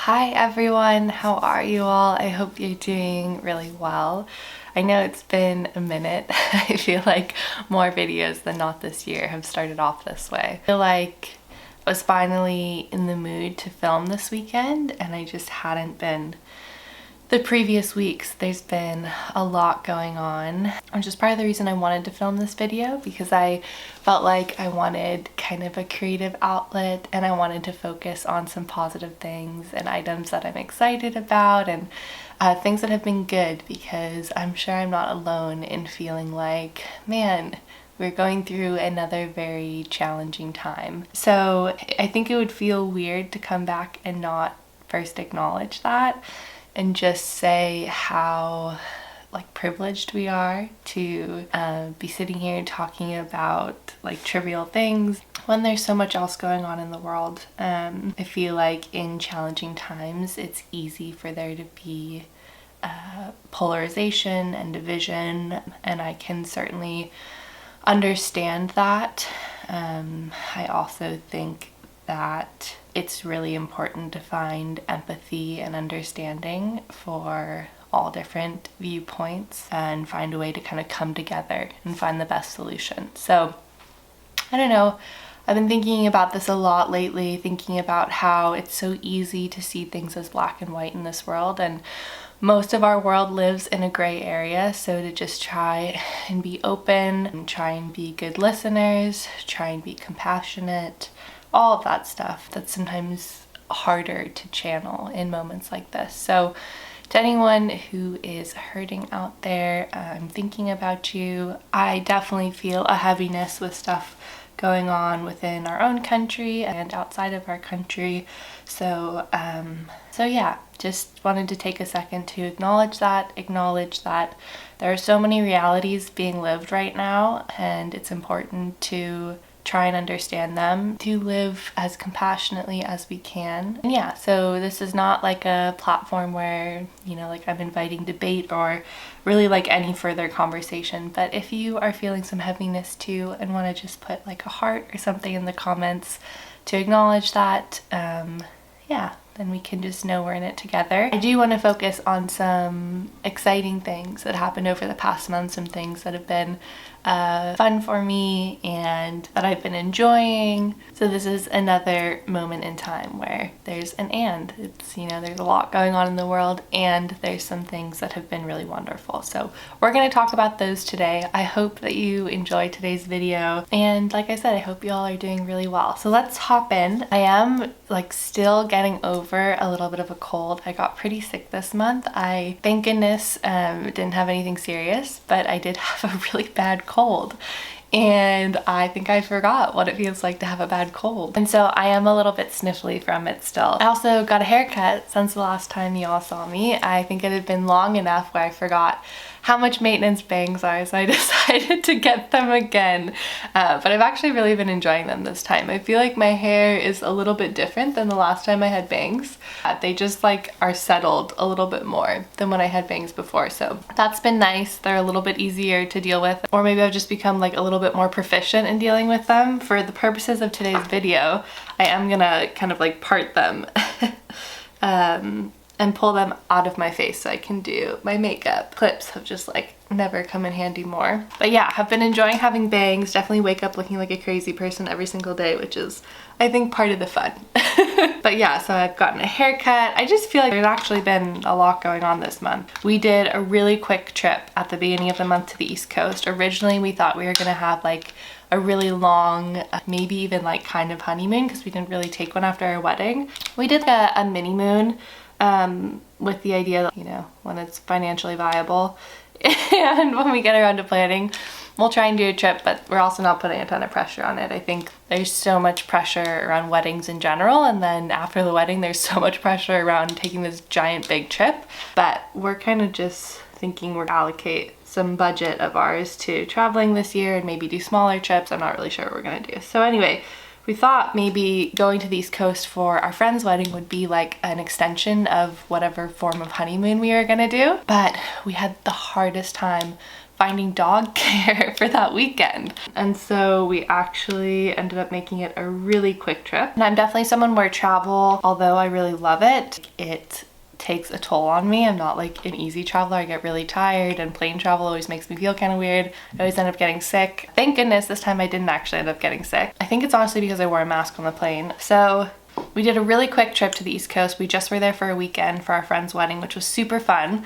Hi everyone, how are you all? I hope you're doing really well. I know it's been a minute. I feel like more videos than not this year have started off this way. I feel like I was finally in the mood to film this weekend and I just hadn't been the previous weeks. There's been a lot going on, which is part of the reason I wanted to film this video, because I felt like I wanted kind of a creative outlet and I wanted to focus on some positive things and items that I'm excited about and things that have been good, because I'm sure I'm not alone in feeling like, man, we're going through another very challenging time. So I think it would feel weird to come back and not first acknowledge that and just say how privileged we are to be sitting here talking about trivial things when there's so much else going on in the world. I feel like in challenging times it's easy for there to be polarization and division, and I can certainly understand that. I also think that it's really important to find empathy and understanding for all different viewpoints and find a way to kind of come together and find the best solution. So I don't know, I've been thinking about this a lot lately, thinking about how it's so easy to see things as black and white in this world, and most of our world lives in a gray area. So to just try and be open and try and be good listeners, try and be compassionate, all of that stuff, that's sometimes harder to channel in moments like this. So to anyone who is hurting out there, I'm thinking about you. I definitely feel a heaviness with stuff going on within our own country and outside of our country. So yeah, just wanted to take a second to acknowledge that there are so many realities being lived right now, and it's important to try and understand them, to live as compassionately as we can. And yeah, so this is not like a platform where, I'm inviting debate or really any further conversation, but if you are feeling some heaviness too and want to just put a heart or something in the comments to acknowledge that, yeah, then we can just know we're in it together. I do want to focus on some exciting things that happened over the past month, some things that have been fun for me and that I've been enjoying. So this is another moment in time where there's an and. It's, there's a lot going on in the world and there's some things that have been really wonderful. So we're going to talk about those today. I hope that you enjoyed today's video. And like I said, I hope you all are doing really well. So let's hop in. I am still getting over a little bit of a cold. I got pretty sick this month. I, thank goodness, didn't have anything serious, but I did have a really bad cold. And I think I forgot what it feels like to have a bad cold. And so I am a little bit sniffly from it still. I also got a haircut since the last time you all saw me. I think it had been long enough where I forgot how much maintenance bangs are, so I decided to get them again. But I've actually really been enjoying them this time. I feel like my hair is a little bit different than the last time I had bangs. They just are settled a little bit more than when I had bangs before, so that's been nice. They're a little bit easier to deal with, or maybe I've just become a little bit more proficient in dealing with them. For the purposes of today's video, I am gonna kind of part them and pull them out of my face so I can do my makeup. Clips have just never come in handy more. But yeah, have been enjoying having bangs. Definitely wake up looking like a crazy person every single day, which is, I think, part of the fun. But yeah, so I've gotten a haircut. I just feel like there's actually been a lot going on this month. We did a really quick trip at the beginning of the month to the East Coast. Originally, we thought we were gonna have a really long, maybe even kind of honeymoon, because we didn't really take one after our wedding. We did a mini moon with the idea that, when it's financially viable and when we get around to planning, we'll try and do a trip, but we're also not putting a ton of pressure on it. I think there's so much pressure around weddings in general, and then after the wedding there's so much pressure around taking this giant big trip, but we're kind of just thinking we're gonna allocate some budget of ours to traveling this year and maybe do smaller trips. I'm not really sure what we're gonna do. So anyway, we thought maybe going to the East Coast for our friend's wedding would be an extension of whatever form of honeymoon we were gonna do, but we had the hardest time finding dog care for that weekend. And so we actually ended up making it a really quick trip. And I'm definitely someone where travel, although I really love it, it takes a toll on me. I'm not like an easy traveler. I get really tired, and plane travel always makes me feel kind of weird. I always end up getting sick. Thank goodness this time I didn't actually end up getting sick. I think it's honestly because I wore a mask on the plane. So we did a really quick trip to the East Coast. We just were there for a weekend for our friend's wedding, which was super fun.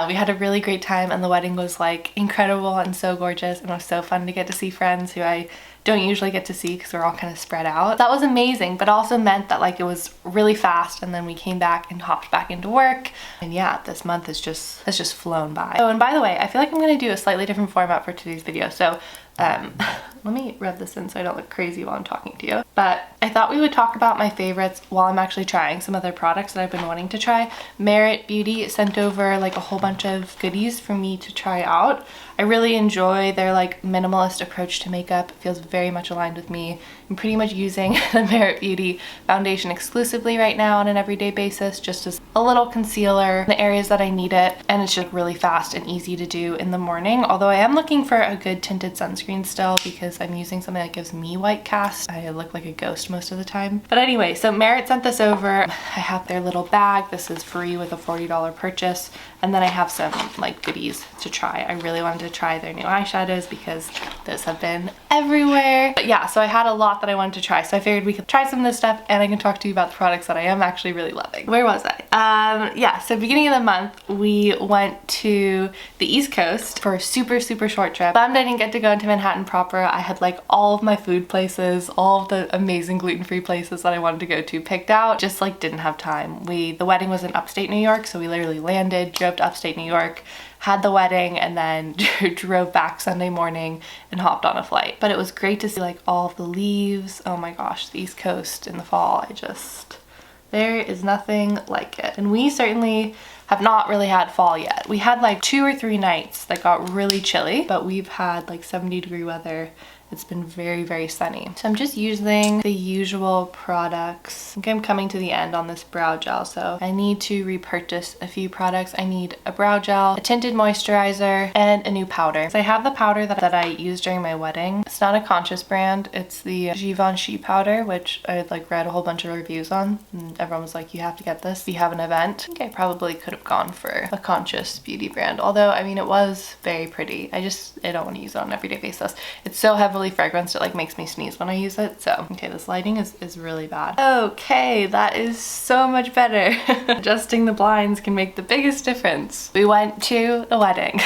We had a really great time, and the wedding was like incredible and so gorgeous, and it was so fun to get to see friends who I don't usually get to see because we're all kind of spread out. That was amazing, but also meant that like it was really fast, and then we came back and hopped back into work. And yeah, this month has just flown by. Oh, and by the way, I feel like I'm gonna do a slightly different format for today's video. So let me rub this in so I don't look crazy while I'm talking to you. But I thought we would talk about my favorites while I'm actually trying some other products that I've been wanting to try. Merit Beauty sent over like a whole bunch of goodies for me to try out. I really enjoy their like minimalist approach to makeup. It feels very much aligned with me. I'm pretty much using the Merit Beauty foundation exclusively right now on an everyday basis, just as a little concealer in the areas that I need it. And it's just really fast and easy to do in the morning. Although I am looking for a good tinted sunscreen still, because I'm using something that gives me white cast. I look like a ghost most of the time. But anyway, so Merit sent this over. I have their little bag. This is free with a $40 purchase. And then I have some like goodies to try. I really wanted to try their new eyeshadows because those have been everywhere. But yeah, so I had a lot that I wanted to try. So I figured we could try some of this stuff, and I can talk to you about the products that I am actually really loving. Where was I? Yeah, so beginning of the month, we went to the East Coast for a super short trip. Bummed I didn't get to go into Manhattan proper. I had like all of my food places, all of the amazing gluten-free places that I wanted to go to picked out, just like didn't have time. The wedding was in upstate New York, so we literally landed, drove to upstate New York, had the wedding, and then drove back Sunday morning and hopped on a flight. But it was great to see like all of the leaves. Oh my gosh, the East Coast in the fall, there is nothing like it. And we certainly have not really had fall yet. We had like 2 or 3 nights that got really chilly, but we've had like 70-degree weather. It's been very sunny. So I'm just using the usual products. I think I'm coming to the end on this brow gel, so I need to repurchase a few products. I need a brow gel, a tinted moisturizer, and a new powder. So I have the powder that I used during my wedding. It's not a conscious brand. It's the Givenchy powder, which I had like read a whole bunch of reviews on, and everyone was like, you have to get this if you have an event. I think I probably could have gone for a conscious beauty brand, although I mean it was very pretty. I don't want to use it on an everyday basis. It's so heavily fragranced, it like makes me sneeze when I use it. So okay, this lighting is really bad. Okay, that is so much better. Adjusting the blinds can make the biggest difference. We went to the wedding,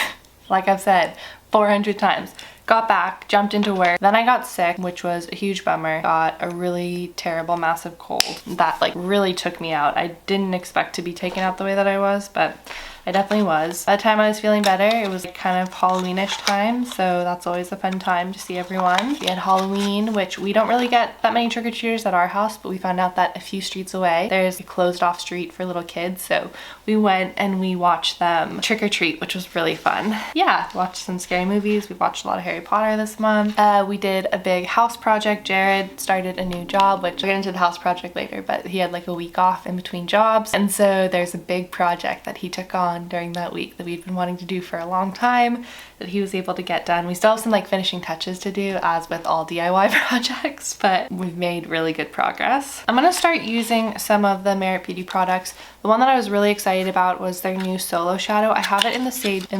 like I've said 400 times. Got back, jumped into work, then I got sick, which was a huge bummer. Got a really terrible, massive cold that like really took me out. I didn't expect to be taken out the way that I was, but I definitely was. By the time I was feeling better, it was kind of Halloweenish time, so that's always a fun time to see everyone. We had Halloween, which we don't really get that many trick-or-treaters at our house, but we found out that a few streets away, there's a closed-off street for little kids, so we went and we watched them trick-or-treat, which was really fun. Yeah, watched some scary movies. We watched a lot of Harry Potter this month. We did a big house project. Jared started a new job, which I'll get into the house project later, but he had like a week off in between jobs, and so there's a big project that he took on during that week that we'd been wanting to do for a long time that he was able to get done. We still have some like finishing touches to do, as with all DIY projects, but we've made really good progress. I'm gonna start using some of the Merit Beauty products. The one that I was really excited about was their new Solo Shadow. I have it in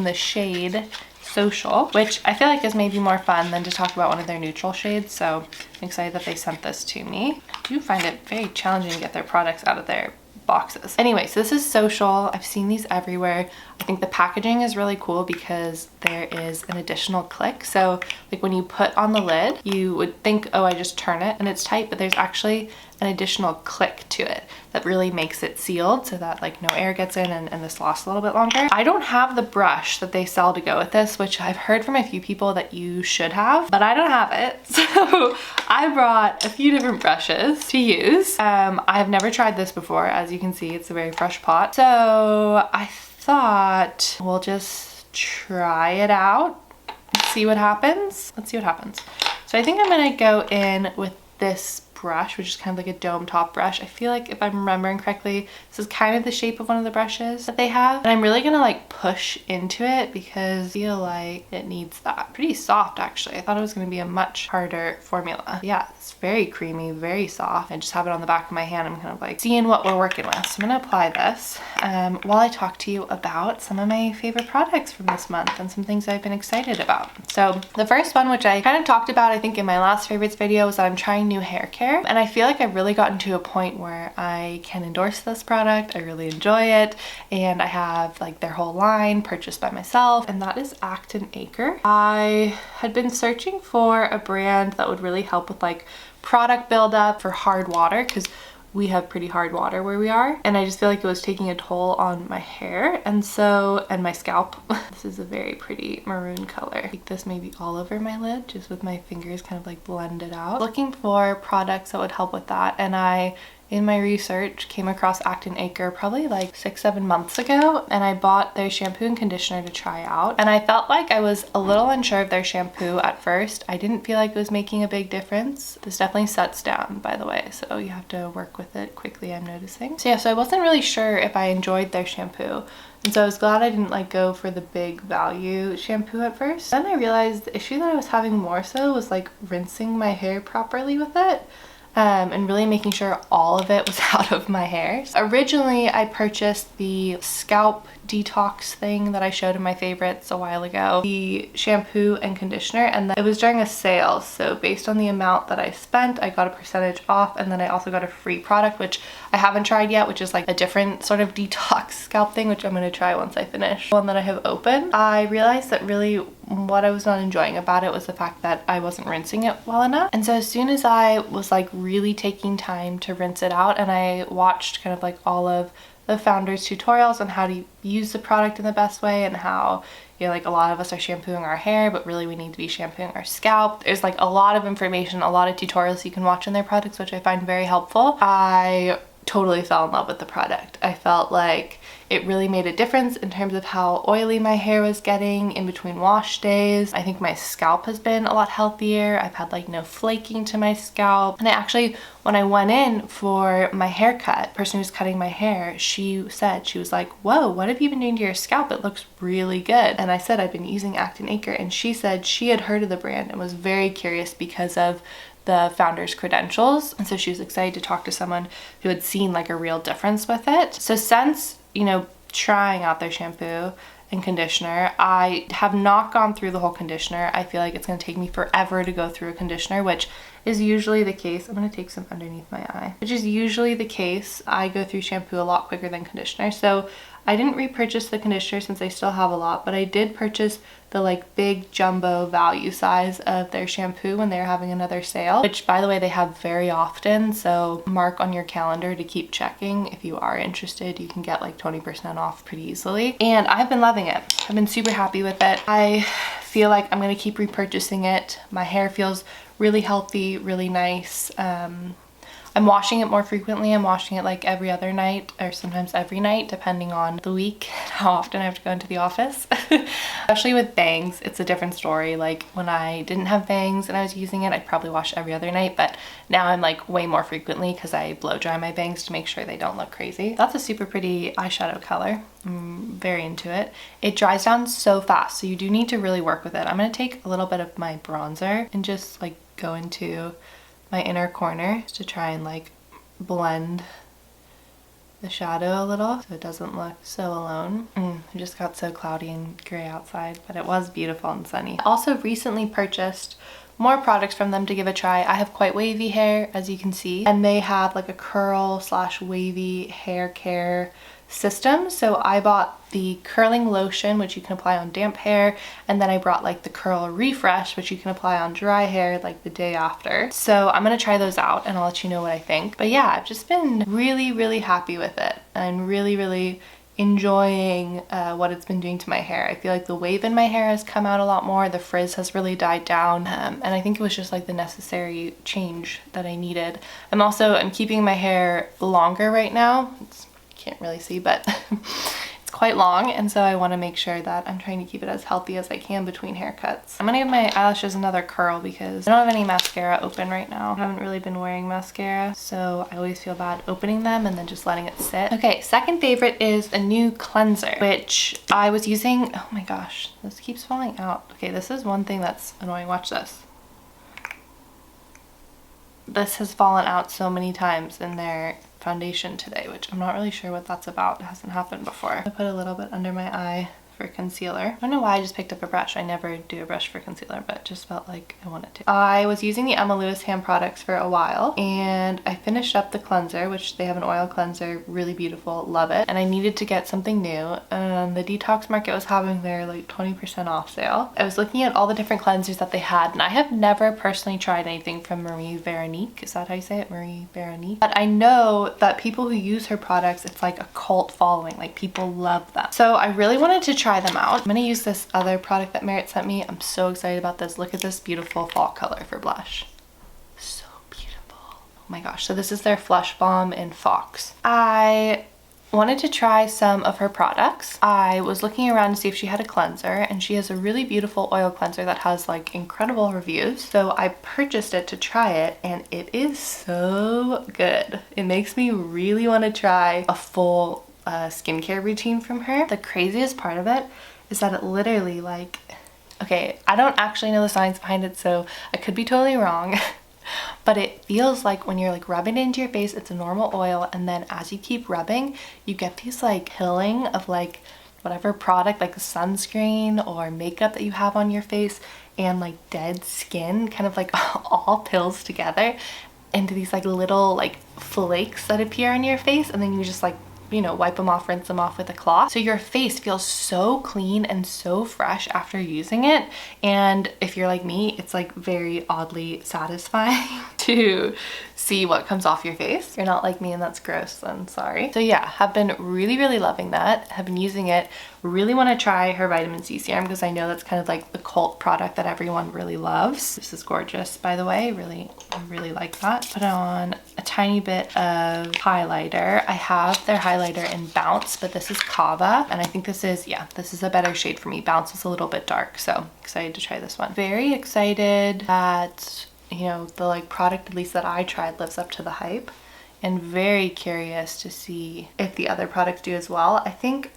the shade Social, which I feel like is maybe more fun than to talk about one of their neutral shades, so I'm excited that they sent this to me. I do find it very challenging to get their products out of their boxes. Anyway, so this is Social. I've seen these everywhere. I think the packaging is really cool because there is an additional click. So like when you put on the lid, you would think, oh, I just turn it and it's tight, but there's actually an additional click to it that really makes it sealed so that like no air gets in and this lasts a little bit longer. I don't have the brush that they sell to go with this, which I've heard from a few people that you should have, but I don't have it. So I brought a few different brushes to use. I have never tried this before. As you can see, it's a very fresh pot. So I thought we'll just try it out and see what happens. Let's see what happens. So I think I'm gonna go in with this brush, which is kind of like a dome top brush. I feel like if I'm remembering correctly, this is kind of the shape of one of the brushes that they have. And I'm really gonna like push into it because I feel like it needs that. Pretty soft actually. I thought it was gonna be a much harder formula. Yeah, it's very creamy, very soft. I just have it on the back of my hand. I'm kind of like seeing what we're working with. So I'm gonna apply this while I talk to you about some of my favorite products from this month and some things I've been excited about. So the first one, which I kind of talked about I think in my last favorites video, is that I'm trying new hair care. And I feel like I've really gotten to a point where I can endorse this product. I really enjoy it. And I have like their whole line purchased by myself, and that is act+acre. I had been searching for a brand that would really help with like product buildup for hard water, because we have pretty hard water where we are, and I just feel like it was taking a toll on my hair and my scalp. This is a very pretty maroon color. I think this may be all over my lid, just with my fingers kind of like blended out. Looking for products that would help with that, and I in my research came across act+acre probably like 6-7 months ago, and I bought their shampoo and conditioner to try out, and I felt like I was a little unsure of their shampoo at first. I didn't feel like it was making a big difference. This definitely sets down, by the way, so you have to work with it quickly, I'm noticing. So yeah, so I wasn't really sure if I enjoyed their shampoo, and so I was glad I didn't like go for the big value shampoo at first. Then I realized the issue that I was having more so was like rinsing my hair properly with it. And really making sure all of it was out of my hair. Originally, I purchased the scalp detox thing that I showed in my favorites a while ago, the shampoo and conditioner, and it was during a sale. So based on the amount that I spent, I got a percentage off, and then I also got a free product, which I haven't tried yet, which is like a different sort of detox scalp thing, which I'm going to try once I finish the one that I have open. I realized that really what I was not enjoying about it was the fact that I wasn't rinsing it well enough. And so as soon as I was like really taking time to rinse it out, and I watched kind of like all of the founders' tutorials on how to use the product in the best way, and how, you know, like a lot of us are shampooing our hair, but really we need to be shampooing our scalp. There's like a lot of information, a lot of tutorials you can watch in their products, which I find very helpful. I totally fell in love with the product. I felt like it really made a difference in terms of how oily my hair was getting in between wash days. I think my scalp has been a lot healthier. I've had like no flaking to my scalp. And I actually, when I went in for my haircut, the person who's cutting my hair, she was like, whoa, what have you been doing to your scalp? It looks really good. And I said, I've been using act+acre, and she said she had heard of the brand and was very curious because of the founder's credentials. And so she was excited to talk to someone who had seen like a real difference with it. So since, you know, trying out their shampoo and conditioner, I have not gone through the whole conditioner. I feel like it's going to take me forever to go through a conditioner, which is usually the case. I'm going to take some underneath my eye, which is usually the case. I go through shampoo a lot quicker than conditioner. So I didn't repurchase the conditioner since I still have a lot, but I did purchase the like big jumbo value size of their shampoo when they were having another sale, which by the way they have very often, so mark on your calendar to keep checking. If you are interested, you can get like 20% off pretty easily, and I've been loving it. I've been super happy with it. I feel like I'm gonna keep repurchasing it. My hair feels really healthy, really nice. I'm washing it more frequently. I'm washing it like every other night, or sometimes every night, depending on the week, how often I have to go into the office. Especially with bangs, it's a different story. Like when I didn't have bangs and I was using it, I'd probably wash every other night, but now I'm like way more frequently because I blow dry my bangs to make sure they don't look crazy. That's a super pretty eyeshadow color. I'm very into it. It dries down so fast, so you do need to really work with it. I'm gonna take a little bit of my bronzer and just like go into my inner corner to try and like blend the shadow a little so it doesn't look so alone. It just got so cloudy and gray outside, but it was beautiful and sunny. I also recently purchased more products from them to give a try. I have quite wavy hair, as you can see, and they have like a curl / wavy hair care system. So I bought the curling lotion, which you can apply on damp hair, and then I brought like the curl refresh, which you can apply on dry hair like the day after. So I'm gonna try those out and I'll let you know what I think. But yeah, I've just been really happy with it, and really enjoying what it's been doing to my hair. I feel like the wave in my hair has come out a lot more. The frizz has really died down, and I think it was just like the necessary change that I needed. I'm keeping my hair longer right now. Can't really see, but It's quite long, and so I want to make sure that I'm trying to keep it as healthy as I can between haircuts. I'm gonna give my eyelashes another curl because I don't have any mascara open right now. I haven't really been wearing mascara, so I always feel bad opening them and then just letting it sit. Okay, second favorite is a new cleanser, which I was using. Oh my gosh, this keeps falling out. Okay, this is one thing that's annoying. Watch this. This has fallen out so many times in their foundation today, which I'm not really sure what that's about. It hasn't happened before. I put a little bit under my eye for concealer. I don't know why I just picked up a brush. I never do a brush for concealer, but it just felt like I wanted to. I was using the Emma Lewis hand products for a while, and I finished up the cleanser, which they have an oil cleanser, really beautiful, love it. And I needed to get something new, and the Detox Market was having their like 20% off sale. I was looking at all the different cleansers that they had, and I have never personally tried anything from Marie Veronique. Is that how you say it? Marie Veronique? But I know that people who use her products, it's like a cult following, like people love them. So I really wanted to try them out. I'm gonna use this other product that Merritt sent me. I'm so excited about this. Look at this beautiful fall color for blush. So beautiful. Oh my gosh. So this is their Flush Balm in Fox. I wanted to try some of her products. I was looking around to see if she had a cleanser, and she has a really beautiful oil cleanser that has like incredible reviews. So I purchased it to try it, and it is so good. It makes me really want to try a full skincare routine from her. The craziest part of it is that it literally like, okay, I don't actually know the science behind it, so I could be totally wrong, but it feels like when you're like rubbing it into your face, it's a normal oil, and then as you keep rubbing, you get these like peeling of like whatever product, like sunscreen or makeup that you have on your face, and like dead skin kind of like all pills together into these like little like flakes that appear on your face, and then you just like, you know, wipe them off, rinse them off with a cloth. So your face feels so clean and so fresh after using it. And if you're like me, it's like very oddly satisfying to see what comes off your face. If you're not like me and that's gross, then sorry. So yeah, have been really loving that. Have been using it. Really want to try her vitamin C serum because I know that's kind of like the cult product that everyone really loves. This is gorgeous, by the way. I really like that. Put on a tiny bit of highlighter. I have their highlighter in Bounce, but this is Kava, and I think this is, yeah, this is a better shade for me. Bounce is a little bit dark, so excited to try this one. Very excited that, you know, the like product, at least that I tried, lives up to the hype, and very curious to see if the other products do as well. I think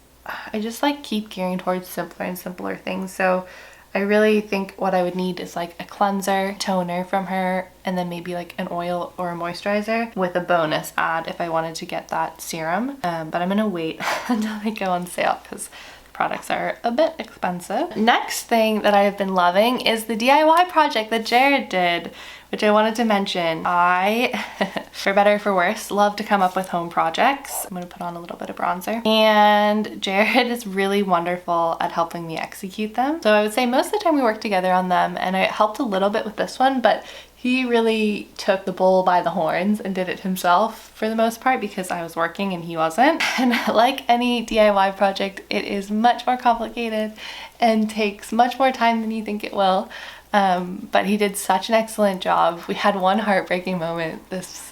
I just like keep gearing towards simpler and simpler things, so I really think what I would need is like a cleanser, toner from her, and then maybe like an oil or a moisturizer with a bonus add if I wanted to get that serum. But I'm gonna wait until they go on sale because products are a bit expensive. Next thing that I have been loving is the DIY project that Jared did, which I wanted to mention. I, for better or for worse, love to come up with home projects. I'm gonna put on a little bit of bronzer. And Jared is really wonderful at helping me execute them. So I would say most of the time we work together on them, and I helped a little bit with this one, but he really took the bull by the horns and did it himself for the most part because I was working and he wasn't. And like any DIY project, it is much more complicated and takes much more time than you think it will. But he did such an excellent job. We had one heartbreaking moment this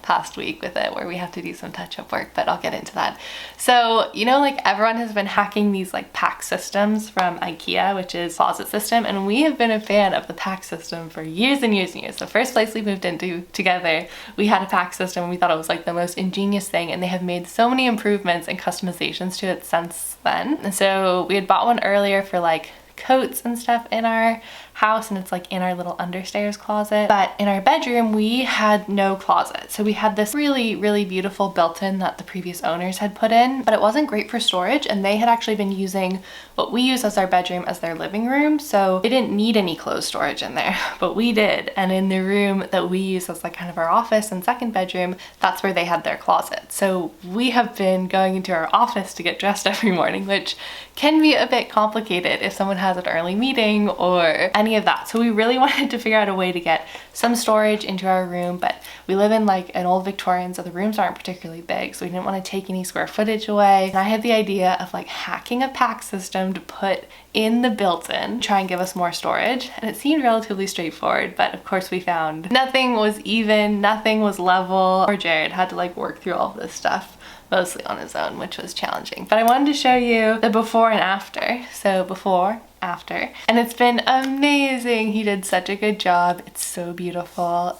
past week with it where we have to do some touch-up work, but I'll get into that. So, you know, like everyone has been hacking these like pack systems from IKEA, which is closet system, and we have been a fan of the pack system for years and years and years. The first place we moved into together, we had a pack system and we thought it was like the most ingenious thing, and they have made so many improvements and customizations to it since then. And so we had bought one earlier for like coats and stuff in our house, and it's like in our little understairs closet. But in our bedroom we had no closet, so we had this really beautiful built-in that the previous owners had put in, but it wasn't great for storage, and they had actually been using what we use as our bedroom as their living room, so they didn't need any clothes storage in there, but we did. And in the room that we use as like kind of our office and second bedroom, that's where they had their closet. So we have been going into our office to get dressed every morning, which can be a bit complicated if someone has an early meeting or any of that. So we really wanted to figure out a way to get some storage into our room, but we live in like an old Victorian, so the rooms aren't particularly big, so we didn't want to take any square footage away. And I had the idea of like hacking a pack system to put in the built-in, try and give us more storage, and it seemed relatively straightforward, but of course we found nothing was even, nothing was level, or Jared had to like work through all of this stuff. mostly on his own, which was challenging. But I wanted to show you the before and after. So before, after, and it's been amazing. He did such a good job. It's so beautiful.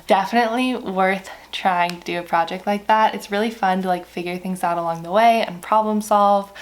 Definitely worth trying to do a project like that. It's really fun to like figure things out along the way and problem solve.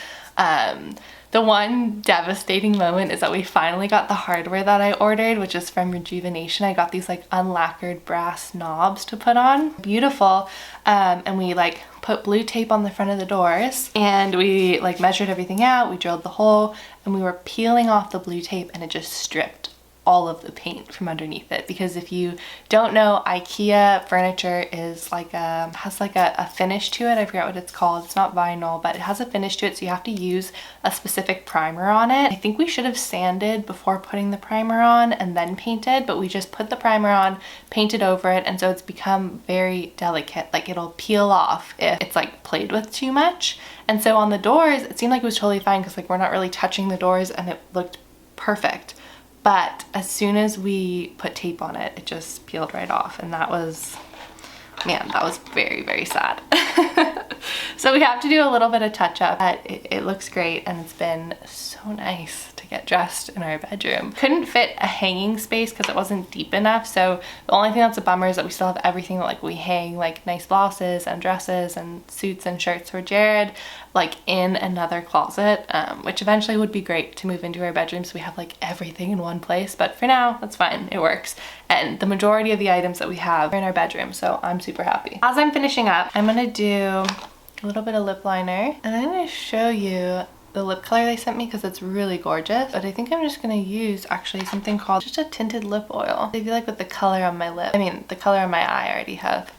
The one devastating moment is that we finally got the hardware that I ordered, which is from Rejuvenation. I got these like unlacquered brass knobs to put on. Beautiful. And we like put blue tape on the front of the doors, and we like measured everything out. We drilled the hole, and we were peeling off the blue tape, and it just stripped all of the paint from underneath it. Because if you don't know, IKEA furniture is like has like a finish to it. I forget what it's called. It's not vinyl, but it has a finish to it, so you have to use a specific primer on it. I think we should have sanded before putting the primer on and then painted, but we just put the primer on, painted over it, and so it's become very delicate. Like it'll peel off if it's like played with too much. And so on the doors, it seemed like it was totally fine because like we're not really touching the doors, and it looked perfect. But as soon as we put tape on it, it just peeled right off, and that was, man, that was very, very sad. So we have to do a little bit of touch up, but it looks great, and it's been so nice to get dressed in our bedroom. Couldn't fit a hanging space because it wasn't deep enough, so the only thing that's a bummer is that we still have everything that like we hang, like nice blouses and dresses and suits and shirts for Jared, like in another closet, which eventually would be great to move into our bedroom so we have like everything in one place, but for now that's fine, it works. And the majority of the items that we have are in our bedroom, so I'm super happy. As I'm finishing up, I'm gonna do a little bit of lip liner, and I'm gonna show you the lip color they sent me because it's really gorgeous. But I think I'm just gonna use actually something called just a tinted lip oil. I feel like with the color on my lip, I mean the color on my eye, I already have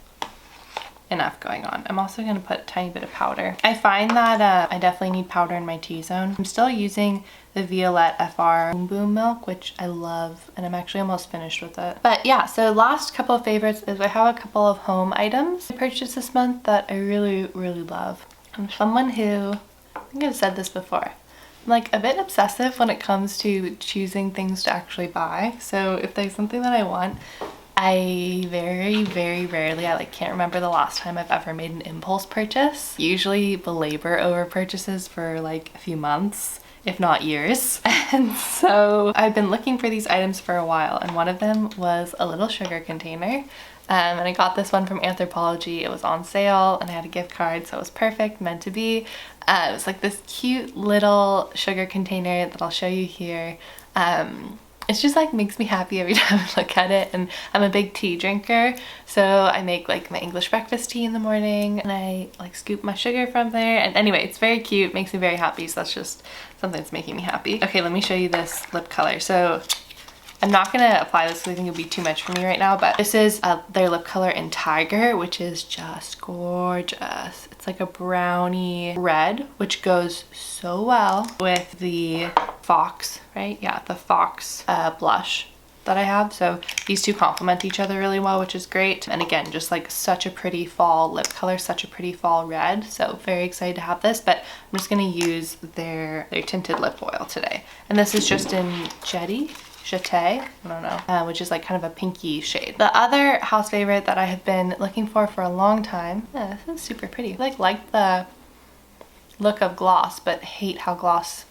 enough going on. I'm also gonna put a tiny bit of powder. I find that I definitely need powder in my T-zone. I'm still using the Violette FR Boom Boom Milk, which I love, and I'm actually almost finished with it. But yeah, so last couple of favorites is I have a couple of home items I purchased this month that I really, really love. I'm someone who, I think I've said this before, I'm like a bit obsessive when it comes to choosing things to actually buy. So if there's something that I want, I very, very rarely, I like can't remember the last time I've ever made an impulse purchase. Usually belabor over purchases for like a few months, if not years. And so I've been looking for these items for a while, and one of them was a little sugar container. And I got this one from Anthropologie. It was on sale and I had a gift card, so it was perfect, meant to be. It was like this cute little sugar container that I'll show you here. It's just like makes me happy every time I look at it, and I'm a big tea drinker, so I make like my English breakfast tea in the morning and I like scoop my sugar from there, and anyway, it's very cute, makes me very happy, so that's just something that's making me happy. Okay, let me show you this lip color. So I'm not gonna apply this because I think it would be too much for me right now, but this is their lip color in Tiger, which is just gorgeous. It's like a brownie red, which goes so well with the Fox, right? Yeah, the Fox blush that I have. So these two complement each other really well, which is great. And again, just like such a pretty fall lip color, such a pretty fall red. So very excited to have this, but I'm just gonna use their tinted lip oil today. And this is just in Jetty. I don't know, which is like kind of a pinky shade. The other house favorite that I have been looking for a long time, yeah, this is super pretty. I like the look of gloss, but hate how gloss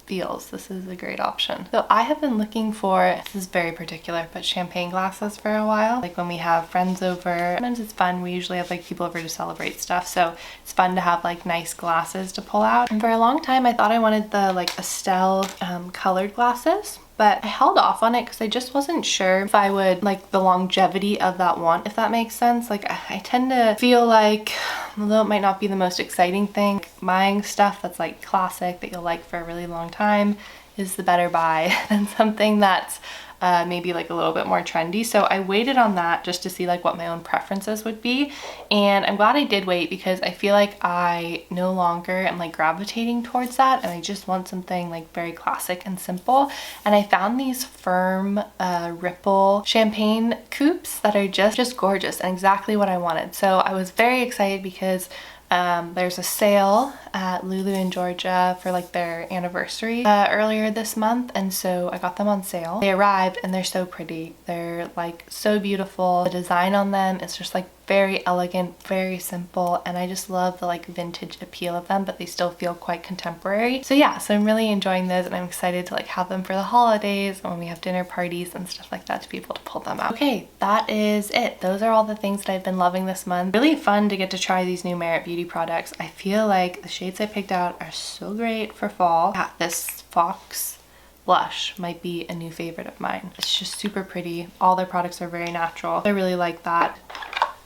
feels. This is a great option. So I have been looking for, this is very particular, but champagne glasses for a while. Like when we have friends over, sometimes it's fun. We usually have like people over to celebrate stuff, so it's fun to have like nice glasses to pull out. And for a long time I thought I wanted the like Estelle colored glasses, but I held off on it because I just wasn't sure if I would like the longevity of that want, if that makes sense. Like I tend to feel like, although it might not be the most exciting thing, buying stuff that's like classic that you'll like for a really long time is the better buy than something that's maybe like a little bit more trendy. So I waited on that just to see like what my own preferences would be, and I'm glad I did wait because I feel like I no longer am like gravitating towards that, and I just want something like very classic and simple. And I found these firm ripple champagne coupes that are just gorgeous and exactly what I wanted. So I was very excited because there's a sale at Lulu in Georgia for like their anniversary earlier this month, and so I got them on sale. They arrived and they're so pretty. They're like so beautiful. The design on them is just like very elegant, very simple, and I just love the like vintage appeal of them, but they still feel quite contemporary. So yeah, so I'm really enjoying those, and I'm excited to like have them for the holidays and when we have dinner parties and stuff like that to be able to pull them out. Okay, that is it. Those are all the things that I've been loving this month. Really fun to get to try these new Merit Beauty products. I feel like the shades I picked out are so great for fall. Yeah, this Fox blush might be a new favorite of mine. It's just super pretty. All their products are very natural. I really like that.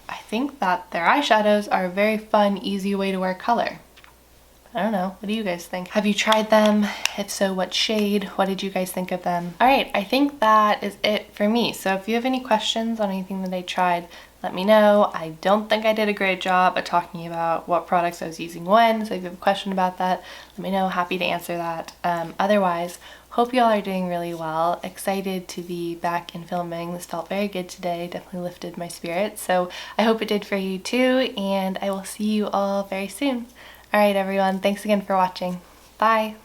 I think that their eyeshadows are a very fun, easy way to wear color. I don't know, what do you guys think? Have you tried them? If so, what shade? What did you guys think of them? All right, I think that is it for me. So if you have any questions on anything that I tried, let me know. I don't think I did a great job at talking about what products I was using when, so if you have a question about that, let me know. Happy to answer that. Otherwise, hope you all are doing really well. Excited to be back in filming. This felt very good today. Definitely lifted my spirits. So I hope it did for you too, and I will see you all very soon. All right, everyone. Thanks again for watching. Bye.